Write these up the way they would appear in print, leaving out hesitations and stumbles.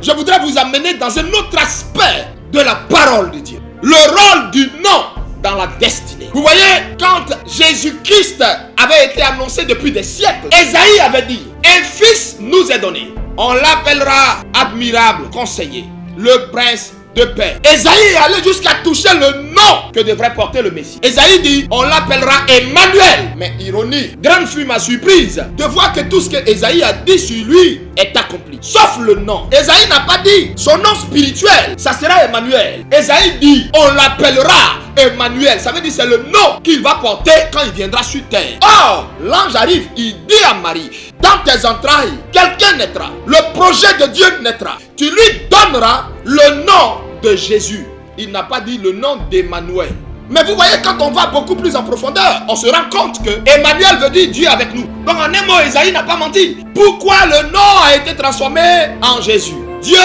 je voudrais vous amener dans un autre aspect de la parole de Dieu. Le rôle du nom dans la destinée. Vous voyez, quand Jésus-Christ avait été annoncé depuis des siècles, Ésaïe avait dit, un fils nous est donné. On l'appellera admirable conseiller, le prince de paix. Ésaïe est allé jusqu'à toucher le nom que devrait porter le Messie. Ésaïe dit, on l'appellera Emmanuel. Mais ironie, grande fut ma surprise de voir que tout ce que Ésaïe a dit sur lui est accompli. Sauf le nom. Ésaïe n'a pas dit son nom spirituel, ça sera Emmanuel. Ésaïe dit, on l'appellera Emmanuel. Ça veut dire c'est le nom qu'il va porter quand il viendra sur terre. Or, l'ange arrive, il dit à Marie, dans tes entrailles, quelqu'un naîtra. Le projet de Dieu naîtra. Tu lui donneras le nom de Jésus. Il n'a pas dit le nom d'Emmanuel. Mais vous voyez, quand on va beaucoup plus en profondeur, on se rend compte que Emmanuel veut dire Dieu avec nous. Donc en un mot, Ésaïe n'a pas menti. Pourquoi le nom a été transformé en Jésus? Dieu,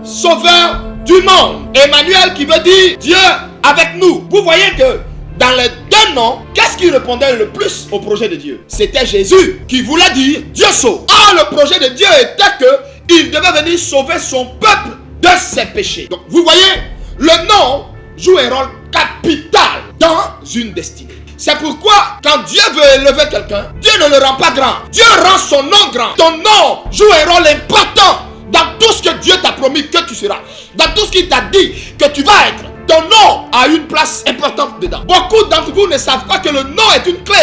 sauveur du monde. Emmanuel qui veut dire Dieu avec nous. Vous voyez que dans les deux noms, qu'est-ce qui répondait le plus au projet de Dieu? C'était Jésus qui voulait dire Dieu sauve. Or, le projet de Dieu était qu'il devait venir sauver son peuple de ses péchés. Donc, vous voyez, le nom joue un rôle capital dans une destinée. C'est pourquoi, quand Dieu veut élever quelqu'un, Dieu ne le rend pas grand. Dieu rend son nom grand. Ton nom joue un rôle important dans tout ce que Dieu t'a promis que tu seras. Dans tout ce qu'il t'a dit que tu vas être. Ton nom a une place importante dedans. Beaucoup d'entre vous ne savent pas que le nom est une clé.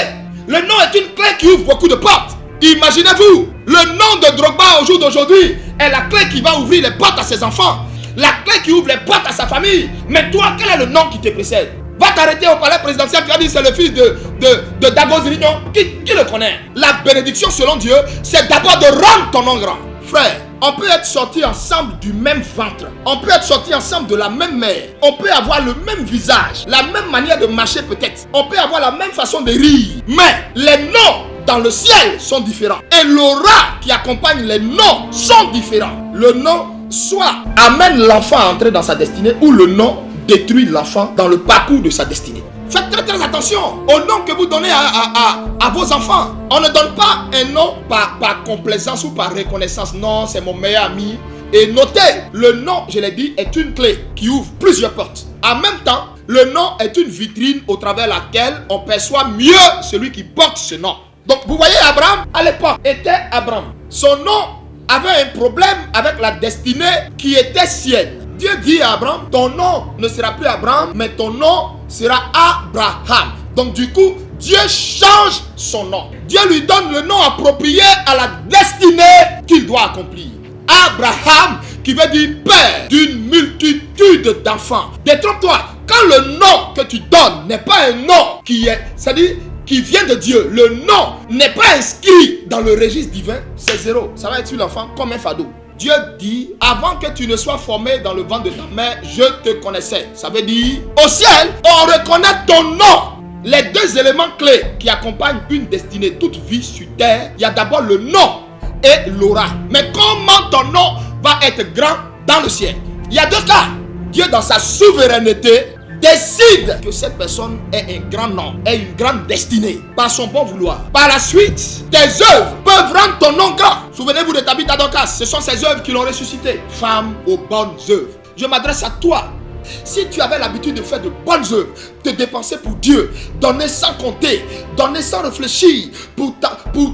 Le nom est une clé qui ouvre beaucoup de portes. Imaginez-vous, le nom de Drogba au jour d'aujourd'hui est la clé qui va ouvrir les portes à ses enfants. La clé qui ouvre les portes à sa famille. Mais toi, quel est le nom qui te précède? Va t'arrêter au palais présidentiel, tu vas dire c'est le fils de Dago Zirignon. Qui le connaît? La bénédiction selon Dieu, c'est d'abord de rendre ton nom grand. Frère, on peut être sortis ensemble du même ventre. On peut être sortis ensemble de la même mère. On peut avoir le même visage, la même manière de marcher peut-être. On peut avoir la même façon de rire. Mais les noms dans le ciel sont différents. Et l'aura qui accompagne les noms sont différents. Le nom soit amène l'enfant à entrer dans sa destinée ou le nom détruit l'enfant dans le parcours de sa destinée. Faites très très attention au nom que vous donnez à vos enfants. On ne donne pas un nom par complaisance ou par reconnaissance. Non, c'est mon meilleur ami. Et notez, le nom, je l'ai dit, est une clé qui ouvre plusieurs portes. En même temps, le nom est une vitrine au travers laquelle on perçoit mieux celui qui porte ce nom. Donc vous voyez, Abraham, à l'époque, était Abraham. Son nom avait un problème avec la destinée qui était sienne. Dieu dit à Abraham, ton nom ne sera plus Abraham, mais ton nom sera Abraham. Donc du coup, Dieu change son nom. Dieu lui donne le nom approprié à la destinée qu'il doit accomplir. Abraham, qui veut dire père d'une multitude d'enfants. Détrompe-toi, quand le nom que tu donnes n'est pas un nom qui est, c'est-à-dire qui vient de Dieu, le nom n'est pas inscrit dans le registre divin, c'est zéro. Ça va être sur l'enfant comme un fardeau. Dieu dit, avant que tu ne sois formé dans le ventre de ta mère, je te connaissais. Ça veut dire, au ciel, on reconnaît ton nom. Les deux éléments clés qui accompagnent une destinée, toute vie sur terre, il y a d'abord le nom et l'aura. Mais comment ton nom va être grand dans le ciel? Il y a deux cas. Dieu, dans sa souveraineté, décide que cette personne ait un grand nom, ait une grande destinée, par son bon vouloir. Par la suite, tes œuvres peuvent rendre ton nom grand. Souvenez-vous de Tabitha Dorcas, ce sont ses œuvres qui l'ont ressuscité. Femme aux bonnes œuvres. Je m'adresse à toi. Si tu avais l'habitude de faire de bonnes œuvres, de dépenser pour Dieu, donner sans compter, donner sans réfléchir pour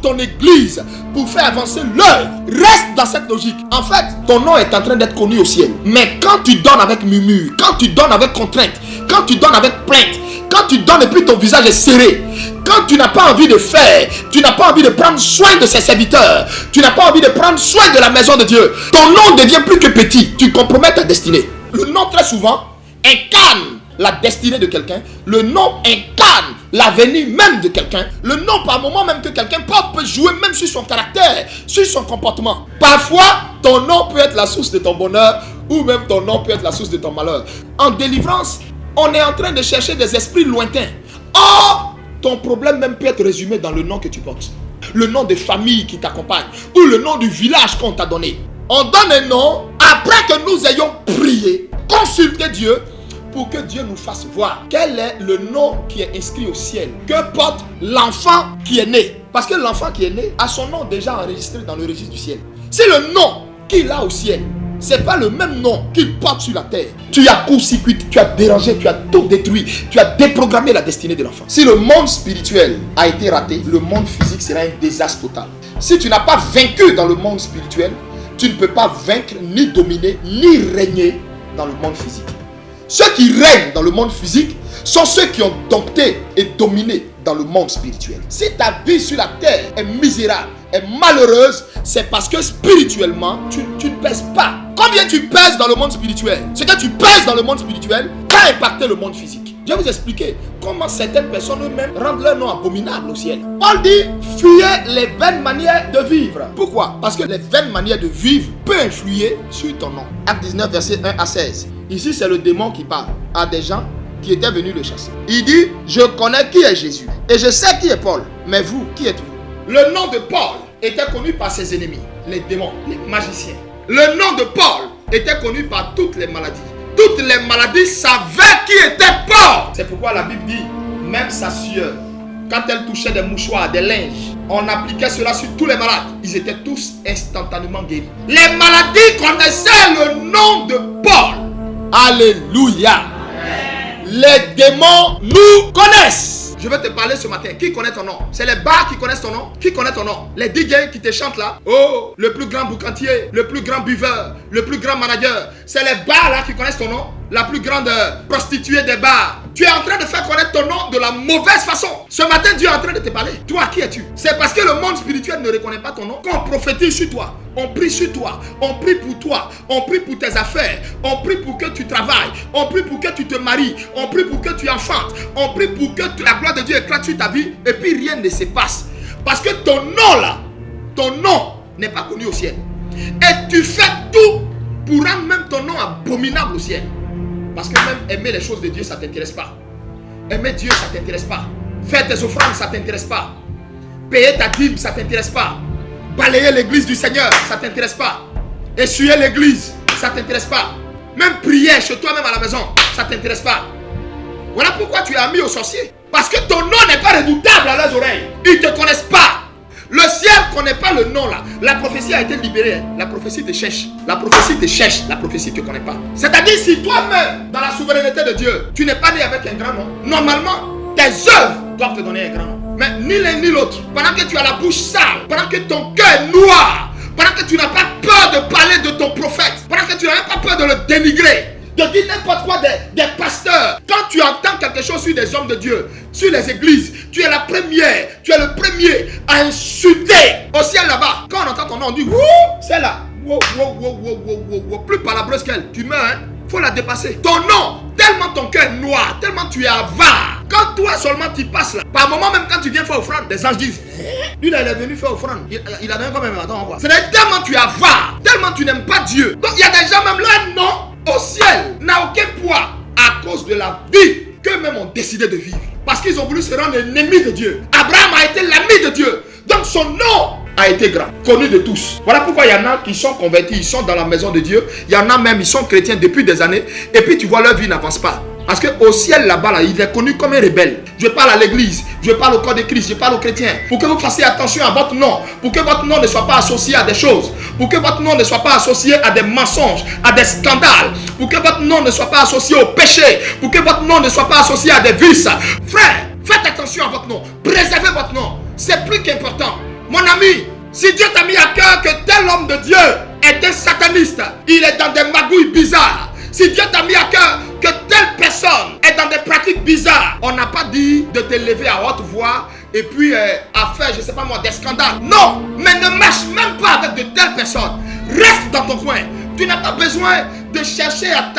ton église, pour faire avancer l'œuvre, reste dans cette logique. En fait, ton nom est en train d'être connu au ciel. Mais quand tu donnes avec murmure, quand tu donnes avec contrainte, quand tu donnes avec plainte, quand tu donnes et puis ton visage est serré, quand tu n'as pas envie de faire, tu n'as pas envie de prendre soin de ses serviteurs, tu n'as pas envie de prendre soin de la maison de Dieu, ton nom devient plus que petit, tu compromets ta destinée. Le nom très souvent incarne la destinée de quelqu'un. Le nom incarne l'avenir même de quelqu'un. Le nom par moment même que quelqu'un porte peut jouer même sur son caractère, sur son comportement. Parfois, ton nom peut être la source de ton bonheur ou même ton nom peut être la source de ton malheur. En délivrance, on est en train de chercher des esprits lointains. Or, ton problème même peut être résumé dans le nom que tu portes. Le nom de famille qui t'accompagne ou le nom du village qu'on t'a donné. On donne un nom après que nous ayons prié, consulté Dieu pour que Dieu nous fasse voir quel est le nom qui est inscrit au ciel. Que porte l'enfant qui est né? Parce que l'enfant qui est né a son nom déjà enregistré dans le registre du ciel. C'est le nom qu'il a au ciel. Ce n'est pas le même nom qu'il porte sur la terre. Tu as court-circuité, tu as dérangé, tu as tout détruit, tu as déprogrammé la destinée de l'enfant. Si le monde spirituel a été raté, le monde physique sera un désastre total. Si tu n'as pas vaincu dans le monde spirituel, tu ne peux pas vaincre, ni dominer, ni régner dans le monde physique. Ceux qui règnent dans le monde physique sont ceux qui ont dompté et dominé dans le monde spirituel. Si ta vie sur la terre est misérable, est malheureuse, c'est parce que spirituellement, tu ne pèses pas. Combien tu pèses dans le monde spirituel? Ce que tu pèses dans le monde spirituel va impacter le monde physique. Je vais vous expliquer comment certaines personnes eux-mêmes rendent leur nom abominable au ciel. Paul dit, fuyez les vaines manières de vivre. Pourquoi? Parce que les vaines manières de vivre peuvent influer sur ton nom. Acte 19, verset 1 à 16. Ici, c'est le démon qui parle à des gens qui étaient venus le chasser. Il dit, je connais qui est Jésus et je sais qui est Paul. Mais vous, qui êtes-vous? Le nom de Paul était connu par ses ennemis, les démons, les magiciens. Le nom de Paul était connu par toutes les maladies. Toutes les maladies savaient qui était Paul. C'est pourquoi la Bible dit, même sa sueur, quand elle touchait des mouchoirs, des linges, on appliquait cela sur tous les malades. Ils étaient tous instantanément guéris. Les maladies connaissaient le nom de Paul. Alléluia. Les démons nous connaissent. Je vais te parler ce matin. Qui connaît ton nom? C'est les bars qui connaissent ton nom. Qui connaît ton nom? Les DJ qui te chantent là. Oh, le plus grand boucantier, le plus grand buveur, le plus grand manager. C'est les bars là qui connaissent ton nom. La plus grande prostituée des bars. Tu es en train de faire connaître ton nom de la mauvaise façon. Ce matin, Dieu est en train de te parler. Toi, qui es-tu? C'est parce que le monde spirituel ne reconnaît pas ton nom qu'on prophétise sur toi. On prie sur toi. On prie pour toi. On prie pour tes affaires. On prie pour que tu travailles. On prie pour que tu te maries. On prie pour que tu enfantes. On prie pour que la gloire de Dieu éclate sur ta vie. Et puis rien ne se passe. Parce que ton nom là, ton nom n'est pas connu au ciel. Et tu fais tout pour rendre même ton nom abominable au ciel. Parce que même aimer les choses de Dieu, ça ne t'intéresse pas. Aimer Dieu, ça ne t'intéresse pas. Faire tes offrandes, ça ne t'intéresse pas. Payer ta dîme, ça ne t'intéresse pas. Balayer l'église du Seigneur, ça ne t'intéresse pas. Essuyer l'église, ça ne t'intéresse pas. Même prier chez toi-même à la maison, ça ne t'intéresse pas. Voilà pourquoi tu es ami aux sorciers. Parce que ton nom n'est pas redoutable à leurs oreilles. Ils ne te connaissent pas. Le ciel ne connaît pas le nom là. La prophétie a été libérée. La prophétie te cherche. La prophétie te cherche. La prophétie ne te connaît pas. C'est-à-dire si toi-même, dans la souveraineté de Dieu, tu n'es pas né avec un grand nom, normalement, tes œuvres doivent te donner un grand nom. Mais ni l'un ni l'autre. Pendant que tu as la bouche sale, pendant que ton cœur est noir, pendant que tu n'as pas peur de parler de ton prophète, pendant que tu n'as même pas peur de le dénigrer, de dire n'importe quoi des pasteurs. Quand tu entends quelque chose sur des hommes de Dieu, sur les églises, tu es la première, tu es le premier à insulter. Au ciel là-bas, quand on entend ton nom, on dit wouh, c'est là. Wow, wow, wow, wow, wow, wow, wow. Plus palabreuse qu'elle, tu meurs, hein. Faut la dépasser. Ton nom, tellement ton cœur est noir, tellement tu es avare. Quand toi seulement tu passes là, par moment même quand tu viens faire offrande, des anges disent lui là il est venu faire offrande. Il a donné quand même, attends on voit. C'est tellement tu es avare, tellement tu n'aimes pas Dieu. Donc il y a des gens même là, non, au ciel n'a aucun poids à cause de la vie qu'eux-mêmes ont décidé de vivre. Parce qu'ils ont voulu se rendre ennemis de Dieu. Abraham a été l'ami de Dieu. Donc son nom a été grand, connu de tous. Voilà pourquoi il y en a qui sont convertis, ils sont dans la maison de Dieu. Il y en a même, ils sont chrétiens depuis des années. Et puis tu vois, leur vie n'avance pas. Parce qu'au ciel là-bas, là, il est connu comme un rebelle. Je parle à l'église, je parle au corps de Christ, je parle aux chrétiens. Pour que vous fassiez attention à votre nom. Pour que votre nom ne soit pas associé à des choses. Pour que votre nom ne soit pas associé à des mensonges, à des scandales. Pour que votre nom ne soit pas associé au péché. Pour que votre nom ne soit pas associé à des vices. Frère, faites attention à votre nom. Préservez votre nom. C'est plus qu'important. Mon ami, si Dieu t'a mis à cœur que tel homme de Dieu est un sataniste, il est dans des magouilles bizarres. Si Dieu t'a mis à cœur que telle personne est dans des pratiques bizarres, on n'a pas dit de te lever à haute voix et puis à faire, je ne sais pas moi, des scandales. Non, mais ne marche même pas avec de telles personnes. Reste dans ton coin. Tu n'as pas besoin de chercher à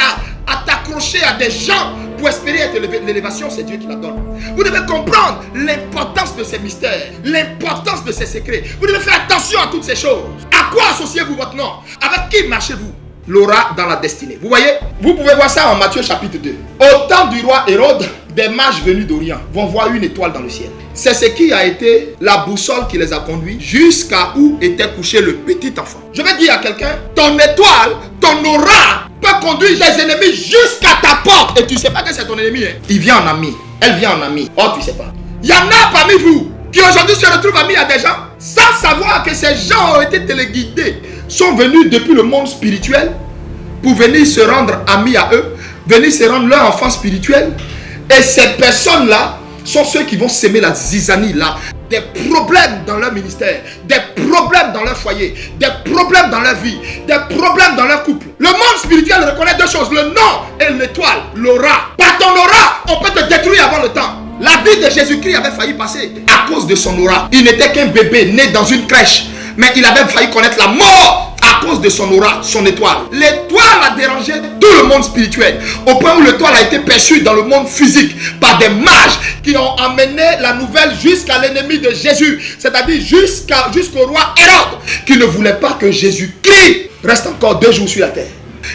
t'accrocher à des gens pour espérer être l'élévation, c'est Dieu qui la donne. Vous devez comprendre l'importance de ces mystères, l'importance de ces secrets. Vous devez faire attention à toutes ces choses. À quoi associez-vous votre nom? Avec qui marchez-vous? L'aura dans la destinée. Vous voyez? Vous pouvez voir ça en Matthieu chapitre 2. Au temps du roi Hérode, des mages venus d'Orient vont voir une étoile dans le ciel. C'est ce qui a été la boussole qui les a conduits jusqu'à où était couché le petit enfant. Je vais dire à quelqu'un, ton étoile, ton aura peut conduire les ennemis jusqu'à ta porte. Et tu ne sais pas que c'est ton ennemi. Hein? Il vient en ami. Elle vient en ami. Oh, tu ne sais pas. Il y en a parmi vous qui aujourd'hui se retrouvent amis à des gens sans savoir que ces gens ont été téléguidés, sont venus depuis le monde spirituel pour venir se rendre amis à eux, venir se rendre leur enfant spirituel. Et ces personnes-là sont ceux qui vont s'aimer la zizanie là. Des problèmes dans leur ministère, des problèmes dans leur foyer, des problèmes dans leur vie, des problèmes dans leur couple. Le monde spirituel reconnaît deux choses, le nom et l'étoile, l'aura. Par ton aura, on peut te détruire avant le temps. La vie de Jésus-Christ avait failli passer à cause de son aura. Il n'était qu'un bébé né dans une crèche, mais il avait failli connaître la mort à cause de son aura, son étoile. L'étoile a dérangé tout le monde spirituel, au point où l'étoile a été perçue dans le monde physique par des mages qui ont amené la nouvelle jusqu'à l'ennemi de Jésus, c'est-à-dire jusqu'au roi Hérode, qui ne voulait pas que Jésus-Christ reste encore 2 jours sur la terre.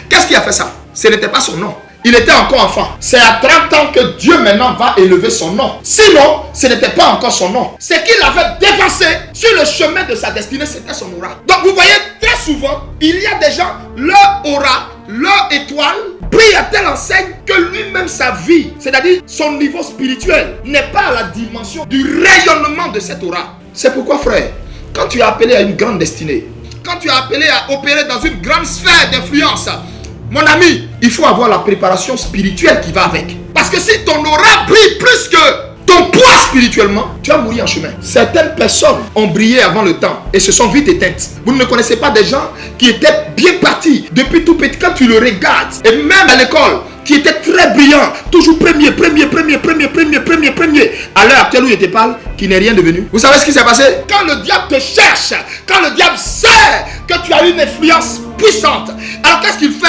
Qu'est-ce qui a fait ça? Ce n'était pas son nom. Il était encore enfant. C'est à 30 ans que Dieu maintenant va élever son nom. Sinon, ce n'était pas encore son nom. C'est qu'il avait dévancé sur le chemin de sa destinée, c'était son aura. Donc vous voyez, très souvent, il y a des gens, leur aura, leur étoile brille à telle enseigne que lui-même sa vie, c'est-à-dire son niveau spirituel, n'est pas à la dimension du rayonnement de cette aura. C'est pourquoi, frère, quand tu es appelé à une grande destinée, quand tu es appelé à opérer dans une grande sphère d'influence, mon ami, il faut avoir la préparation spirituelle qui va avec. Parce que si ton aura brille plus que ton poids spirituellement, tu vas mourir en chemin. Certaines personnes ont brillé avant le temps et se sont vite éteintes. Vous ne connaissez pas des gens qui étaient bien partis depuis tout petit. Quand tu le regardes, et même à l'école, qui étaient très brillants, toujours premier. À l'heure actuelle où je te parle, qui n'est rien devenu. Vous savez ce qui s'est passé? Quand le diable te cherche, quand le diable sait que tu as une influence puissante, alors qu'est-ce qu'il fait?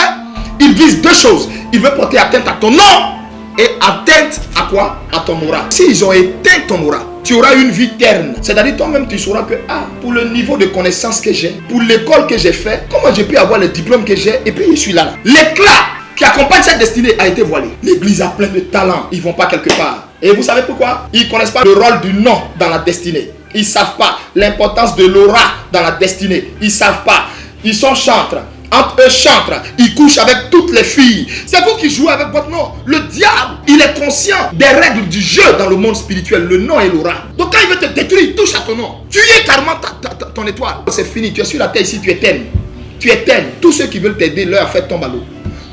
Il vise deux choses. Il veut porter atteinte à ton nom et atteinte à quoi? À ton aura. S'ils ont éteint ton aura, tu auras une vie terne. C'est-à-dire toi-même tu sauras que pour le niveau de connaissance que j'ai, pour l'école que j'ai fait, comment j'ai pu avoir le diplôme que j'ai et puis je suis là. L'éclat qui accompagne cette destinée a été voilé. L'église a plein de talents. Ils ne vont pas quelque part. Et vous savez pourquoi? Ils ne connaissent pas le rôle du nom dans la destinée. Ils ne savent pas l'importance de l'aura dans la destinée. Ils ne savent pas. Ils sont chantres. Entre eux chantres, ils couchent avec toutes les filles. C'est vous qui jouez avec votre nom. Le diable, il est conscient des règles du jeu dans le monde spirituel, le nom et l'aura. Donc quand il veut te détruire, il touche à ton nom. Tu es carrément ton étoile. C'est fini, tu es sur la terre ici, tu es terne. Tu es terne. Tous ceux qui veulent t'aider, leur fait tomber à l'eau.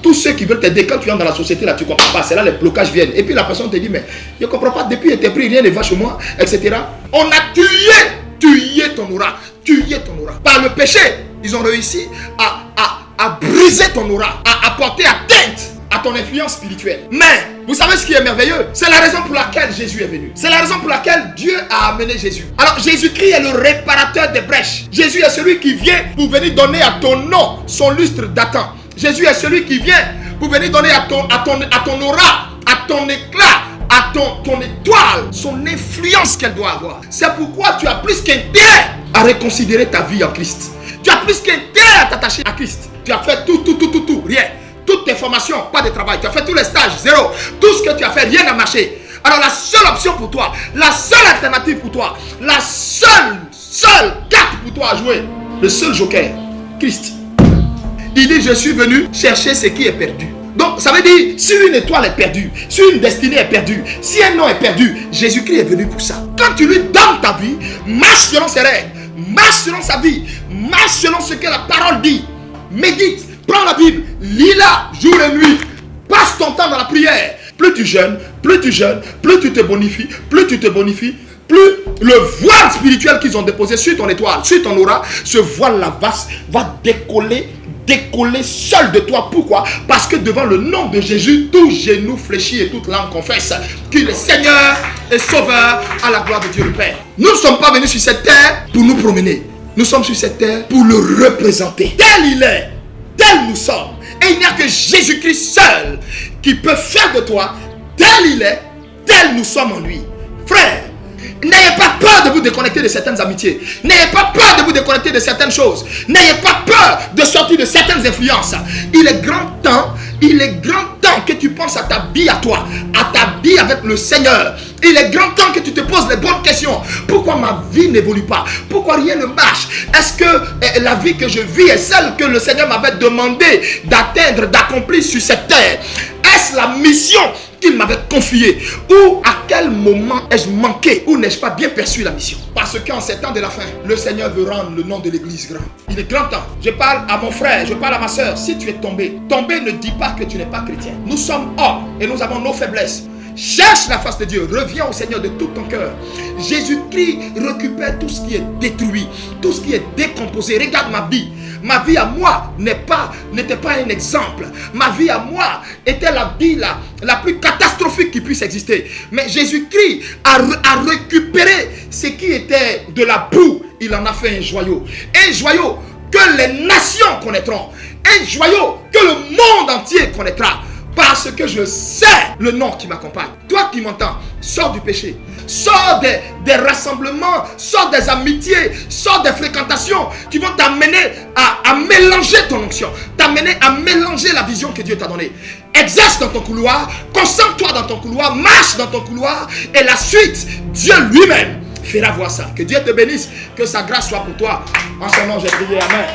Tous ceux qui veulent t'aider, quand tu entres dans la société, là, tu ne comprends pas. C'est là les blocages viennent. Et puis la personne te dit, mais je ne comprends pas, depuis que tu es pris, rien ne va chez moi, etc. On a tué ton aura. Tué ton aura. Par le péché, ils ont réussi à briser ton aura, à apporter atteinte à ton influence spirituelle. Mais, vous savez ce qui est merveilleux? C'est la raison pour laquelle Jésus est venu. C'est la raison pour laquelle Dieu a amené Jésus. Alors, Jésus-Christ est le réparateur des brèches. Jésus est celui qui vient pour venir donner à ton nom son lustre datant. Jésus est celui qui vient pour venir donner à ton aura, à ton éclat, à ton étoile, son influence qu'elle doit avoir. C'est pourquoi tu as plus qu'intérêt à reconsidérer ta vie en Christ. Tu as plus qu'intérêt à t'attacher à Christ. Tu as fait tout, rien. Toutes tes formations, pas de travail. Tu as fait tous les stages, zéro. Tout ce que tu as fait, rien n'a marché. Alors la seule option pour toi, la seule alternative pour toi, la seule carte pour toi à jouer, le seul joker, Christ. Il dit, je suis venu chercher ce qui est perdu. Donc, ça veut dire, si une étoile est perdue, si une destinée est perdue, si un nom est perdu, Jésus-Christ est venu pour ça. Quand tu lui donnes ta vie, marche selon ses règles, marche selon sa vie, marche selon ce que la parole dit. Médite, prends la Bible, lis-la jour et nuit, passe ton temps dans la prière. Plus tu jeûnes, plus tu te bonifies, plus le voile spirituel qu'ils ont déposé sur ton étoile, sur ton aura, ce voile-là va décoller seul de toi. Pourquoi? Parce que devant le nom de Jésus, tout genou fléchit et toute langue confesse qu'il est Seigneur et Sauveur à la gloire de Dieu le Père. Nous ne sommes pas venus sur cette terre pour nous promener. Nous sommes sur cette terre pour le représenter. Tel il est, tel nous sommes. Et il n'y a que Jésus-Christ seul qui peut faire de toi tel il est, tel nous sommes en lui. Frère, n'ayez pas peur de vous déconnecter de certaines amitiés. N'ayez pas peur de vous déconnecter de certaines choses. N'ayez pas peur de sortir de certaines influences. Il est grand temps que tu penses à ta vie à toi, à ta vie avec le Seigneur. Il est grand temps que tu te poses les bonnes questions. Pourquoi ma vie n'évolue pas? Pourquoi rien ne marche? Est-ce que la vie que je vis est celle que le Seigneur m'avait demandé d'atteindre, d'accomplir sur cette terre? Est-ce la mission qu'il m'avait confiée? Ou à quel moment ai-je manqué? Ou n'ai-je pas bien perçu la mission? Parce qu'en ces temps de la fin, le Seigneur veut rendre le nom de l'église grand. Il est grand temps. Je parle à mon frère, je parle à ma soeur. Si tu es tombé, tomber ne dit pas que tu n'es pas chrétien. Nous sommes hommes et nous avons nos faiblesses. Cherche la face de Dieu, reviens au Seigneur de tout ton cœur. Jésus-Christ récupère tout ce qui est détruit, tout ce qui est décomposé. Regarde ma vie. Ma vie à moi n'était pas un exemple. Ma vie à moi était la vie la plus catastrophique qui puisse exister. Mais Jésus-Christ a récupéré ce qui était de la boue. Il en a fait un joyau. Un joyau que les nations connaîtront. Un joyau que le monde entier connaîtra. Parce que je sais le nom qui m'accompagne. Toi qui m'entends, sors du péché. Sors des rassemblements, sors des amitiés, sors des fréquentations qui vont t'amener à mélanger ton onction, t'amener à mélanger la vision que Dieu t'a donnée. Exerce dans ton couloir, concentre-toi dans ton couloir, marche dans ton couloir et la suite, Dieu lui-même fera voir ça. Que Dieu te bénisse, que sa grâce soit pour toi. En ce moment, j'ai prié. Amen.